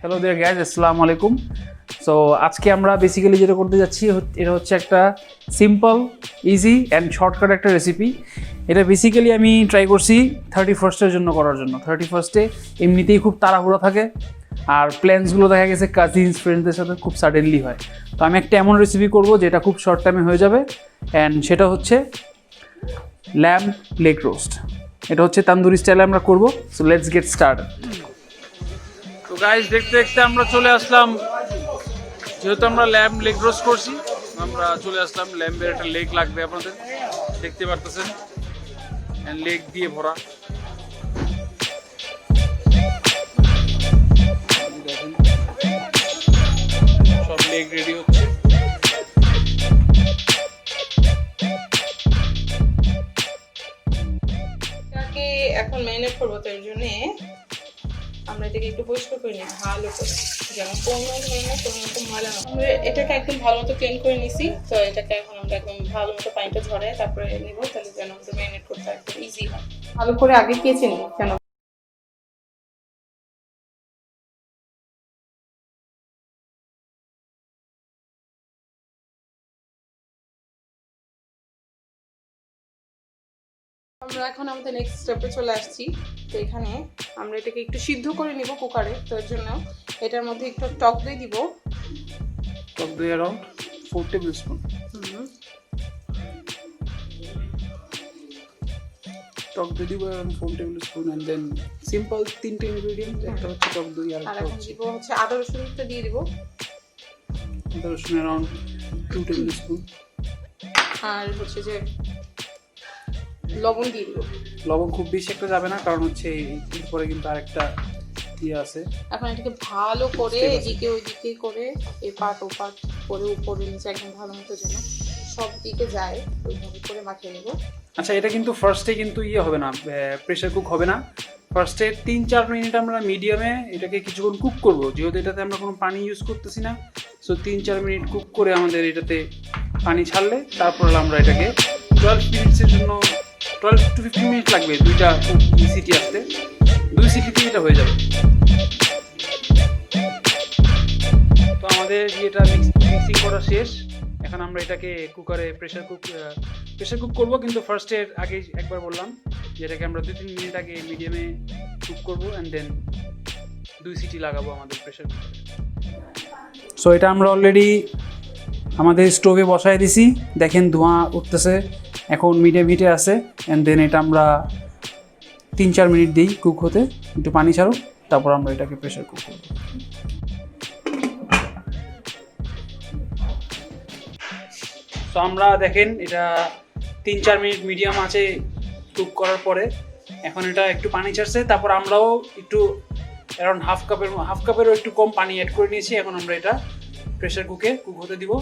Hello দেয়ার guys, আসসালামু আলাইকুম। So আজকে আমরা বেসিক্যালি যেটা করতে যাচ্ছি এটা হচ্ছে একটা সিম্পল, ইজি অ্যান্ড শর্টকাট একটা রেসিপি। এটা বেসিক্যালি আমি ট্রাই করছি 31st জন্য করার জন্য। 31st এমনিতেই খুব তাড়াহুড়ো থাকে, আর প্ল্যান্সগুলো দেখা গেছে কাজিনস ফ্রেন্ডসদের সাথে খুব সাডেনলি হয়। তো আমি একটা এমন রেসিপি করব যেটা খুব শর্ট টাইমে হয়ে যাবে, অ্যান্ড সেটা হচ্ছে ল্যাম্ব লেগ রোস্ট। এটা হচ্ছে তান্দুরি স্টাইলে আমরা করব। So let's get started. তো গাইস, দেখতে দেখতে আমরা চলে আসলাম, যেহেতু আমরা ল্যাম্ব লেগ রোস্ট করছি, আমরা চলে আসলাম। ল্যাম্বের একটা লেগ লাগবে, আপনাদের দেখতে পারতেছেন, লেগ দিয়ে ভরা। সব লেগ রেডি হচ্ছে। এখন ম্যারিনেট করবো, তো এর জন্য আমরা এটাকে একটু পরিষ্কার করে নিই ভালো করে, যেন কোনো রকম ময়লা না। আমরা এটাকে একদম ভালো মতো ক্লিন করে নিছি। তো এটাকে এখন আমরা একদম ভালো মতো পানিটা ঝরাই তারপরে নিব, তাহলে যেন আমাদের ম্যারিনেট করতে একদম ইজি হয়। ভালো করে আগে কেচে নিই, কেন আমরা এখন আমাদের নেক্সট স্টেপে চলে আসছি। তো এখানে আমরা এটাকে একটু সিদ্ধ করে নিব কুকারে। তো এর জন্য এটার মধ্যে একটু টক দই দিব। টক দই অ্যারাউন্ড 4 টেবিল স্পুন। টক দই দিব around 4 tablespoon, and then simple 3টে ইনগ্রেডিয়েন্ট, একটা হচ্ছে টক দই আর একটা এখন দিব হচ্ছে আদা রসুনটা দিয়ে দিব। আদা রসুন অ্যারাউন্ড 2 টেবিল স্পুন। আর হচ্ছে যে লবণ দিয়ে দিব। লবণ খুব বেশি একটা যাবে না, কারণ হচ্ছে এরপরে কিন্তু আরেকটা দিয়ে আছে। এখন এটাকে ভালো করে এদিকে ওইদিকে করে এপাট ওপাট করে উপরে নিচে একদম ভালো মতো যেন সব দিকে যায় ওইভাবে করে মাখিয়ে নেব। আচ্ছা, এটা কিন্তু ফার্স্টে কিন্তু হবে না, প্রেসার কুক হবে না। ফার্স্টে 3-4 মিনিট আমরা মিডিয়ামে এটাকে কিছুক্ষণ কুক করব, যেহেতু এটাতে আমরা কোনো পানি ইউজ করতেছি না। সো 3-4 মিনিট কুক করে আমাদের এটাতে পানি ছাড়লে তারপর আমরা এটাকে 12 মিনিটসের জন্য, 12 to 15 মিনিট লাগবে দুইটা সিটি আসতে। 2 সিটিতেই এটা হয়ে যাবে। তো আমাদের এটা মিক্সিং করা শেষ। এখন আমরা এটাকে কুকারে প্রেসার কুক করবো, কিন্তু ফার্স্টের আগে একবার বললাম যে এটাকে আমরা 2-3 মিনিট আগে মিডিয়ামে কুক করবো, অ্যান্ড দেন 2 সিটি লাগাবো আমাদের প্রেসার কুকারে। সো এটা আমরা অলরেডি আমাদের স্টোভে বসায় দিছি, দেখেন ধোঁয়া উঠতেছে, এখন মিডিয়াম হিটে আছে। অ্যান্ড দেন এটা আমরা 3-4 মিনিট দিই কুক হতে, একটু পানি ছাড়ো, তারপর আমরা এটাকে প্রেসার কুক করবো। তো আমরা দেখেন এটা 3-4 মিনিট মিডিয়াম আছে কুক করার পরে এখন এটা একটু পানি ছাড়ছে। তারপর আমরাও একটু অ্যারাউন্ড হাফ কাপেরও একটু কম পানি অ্যাড করে নিয়েছি। এখন আমরা এটা প্রেসার কুক হতে দিব।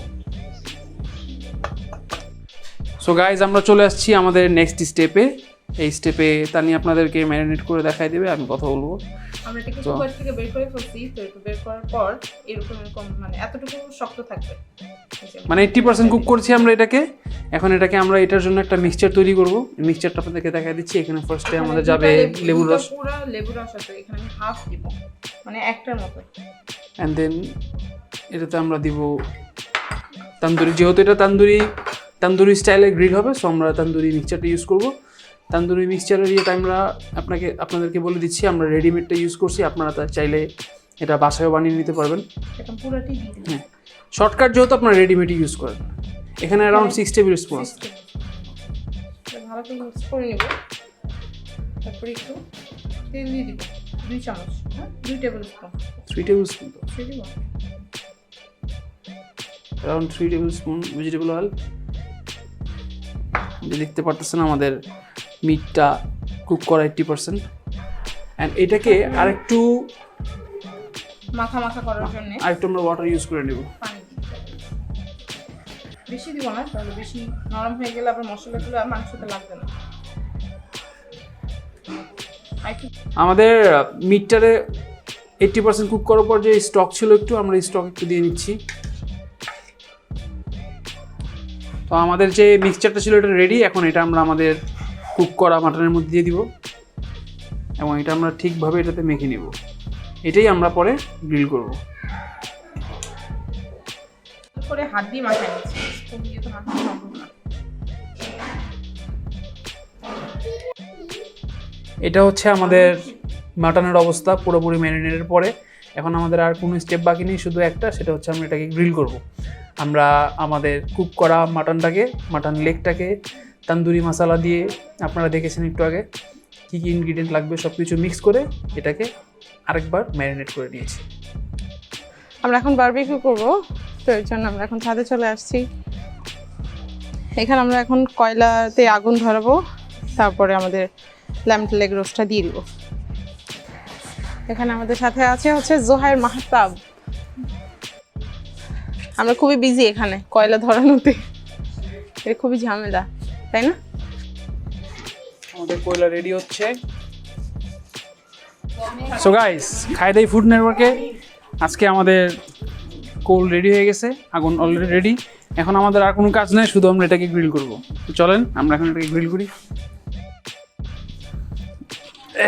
সো গাইজ, আমরা চলে আসছি আমাদের নেক্সট স্টেপে। এই স্টেপে তানি আপনাদেরকে ম্যারিনেট করে দেখাই দেবে, আমি কথা বলবো। আমরা এটাকে কুকার থেকে বের করে ফেলছি। তো এটা বের করার পর এরকম মানে এতটুকু শক্ত থাকবে, মানে 80% কুক করছি আমরা এটাকে। এখন এটাকে আমরা এটার জন্য একটা মিক্সচার তৈরি করব। মিক্সচারটা আপনাদেরকে দেখাই দিচ্ছি। এখানে ফার্স্টে আমাদের যাবে লেবুর রস, পুরো লেবুর রস আছে এখানে, আমি হাফ দিব, মানে একটার মতো। অ্যান্ড দেন এটাতে আমরা দিব তান্দুরি, যেহেতু এটা তান্দুরি স্টাইলে গ্রিল হবে। সো আমরা তান্দুরি মিক্সচারটা ইউজ করব। তান্দুরি মিক্সচারের ইয়েটা আমরা আপনাদেরকে বলে দিচ্ছি, আমরা রেডিমেডটা ইউজ করছি। আপনারা চাইলে এটা বাসায়ও বানিয়ে নিতে পারবেন। এটা পুরোটাই দিয়ে দিন। হ্যাঁ, শর্টকাট যেহেতু আপনারা রেডিমেডই ইউজ করেন। এখানে অ্যারাউন্ড 6 টেবিল স্পুন আছে। ভালো করে মিক্স করে নেব। তারপরে একটু তেল দিয়ে দিব 2 চামচ, হ্যাঁ 2 টেবিল স্পুন। 3 টেবিল স্পুন তো দিব around 3 table spoon vegetable oil. দেখতে পারতেছেন আমাদের মিটটা কুক করা 80%। অ্যান্ড এটাকে আরেকটু মাখা করার জন্য আরেকটু আমরা ওয়াটার ইউজ করে নেব। পানি বেশি দিব না, তাহলে বেশি নরম হয়ে গেলে আবার মশলাগুলো আর মাংসতে লাগবে না। আমাদের মিটটারে 80% কুক করার পর যে স্টক ছিল একটু, আমরা স্টক একটু দিয়ে নিচ্ছি। তো আমাদের যে মিক্সচারটা ছিল এটা রেডি। এখন এটা আমরা আমাদের কুক করা মাটনের মধ্যে দিয়ে দিব, এবং এটা আমরা ঠিকভাবে এটাতে মেখে নিব। এটাই আমরা পরে গ্রিল করব। করে হাত দিয়ে মাখায় নিচ্ছি, স্পুন দিয়ে তো মাখানো সম্ভব না। এটা হচ্ছে আমাদের মাটনের অবস্থা পুরোপুরি ম্যারিনেটের পরে। এখন আমাদের আর কোনো স্টেপ বাকি নেই, শুধু একটা, সেটা হচ্ছে আমরা এটাকে গ্রিল করব। আমরা আমাদের কুক করা মাটন লেগটাকে তান্দুরি মশলা দিয়ে, আপনারা দেখেছেন একটু আগে কী কী ইনগ্রিডিয়েন্ট লাগবে সব কিছু মিক্স করে এটাকে আরেকবার ম্যারিনেট করে নিয়েছি। আমরা এখন বারবিকিউ করব, তো এর জন্য আমরা এখন ছাদে চলে আসছি। এখানে আমরা এখন কয়লাতে আগুন ধরাবো, তারপরে আমাদের ল্যাম্ব লেগ রোস্টটা দিয়ে দিব। এখানে আমাদের সাথে হচ্ছে জোহাইর মাহতাব। আমরা খুবই বিজি এখানে কয়লা ধরানোতে, এটা খুবই ঝামেলা, তাই না? আমাদের কয়লা রেডি হচ্ছে। সো গাইস, খাই দাই ফুড নেটওয়ার্কে আজকে আমাদের কোল রেডি হয়ে গেছে, আগুন অলরেডি রেডি। এখন আমাদের আর কোনো কাজ নেই, শুধু আমরা এটাকে গ্রিল করব। তো চলেন আমরা এখন এটাকে গ্রিল করি।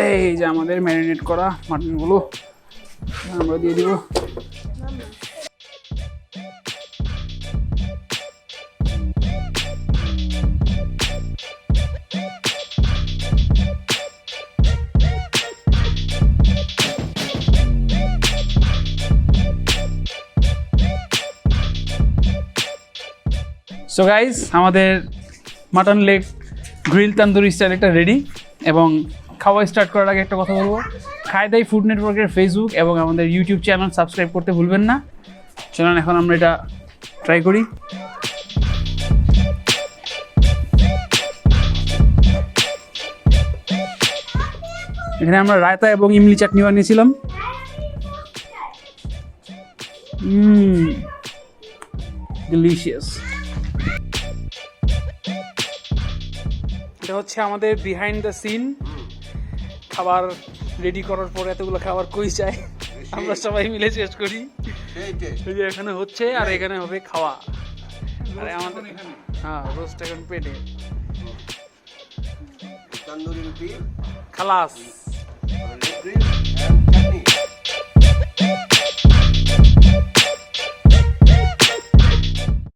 এই যে আমাদের ম্যারিনেট করা মাটনগুলো আমরা দিয়ে দিব। সো গাইস, আমাদের mutton leg grill tandoori style একটা রেডি। এবং খাওয়া স্টার্ট করার আগে একটা কথা বলবো, খাই দাই ফুড নেটওয়ার্কের ফেসবুক এবং আমাদের ইউটিউব চ্যানেল সাবস্ক্রাইব করতে ভুলবেন না। চলুন এখন আমরা এটা ট্রাই করি। এখানে আমরা রায়তা এবং ইমলি চাটনি বানিয়েছিলাম। ডিলিশিয়াস। এটা হচ্ছে আমাদের বিহাইন্ড দ্য সিন। খাবার রেডি করার পরে এতগুলো খাবার কই যায়, আমরা সবাই মিলে শেষ করি। এই যে এখানে হচ্ছে আর এখানে হবে খাওয়া। আরে আমাদের হ্যাঁ, রোস্ট এখন পেটে। তন্দুরি রুটি খালাস।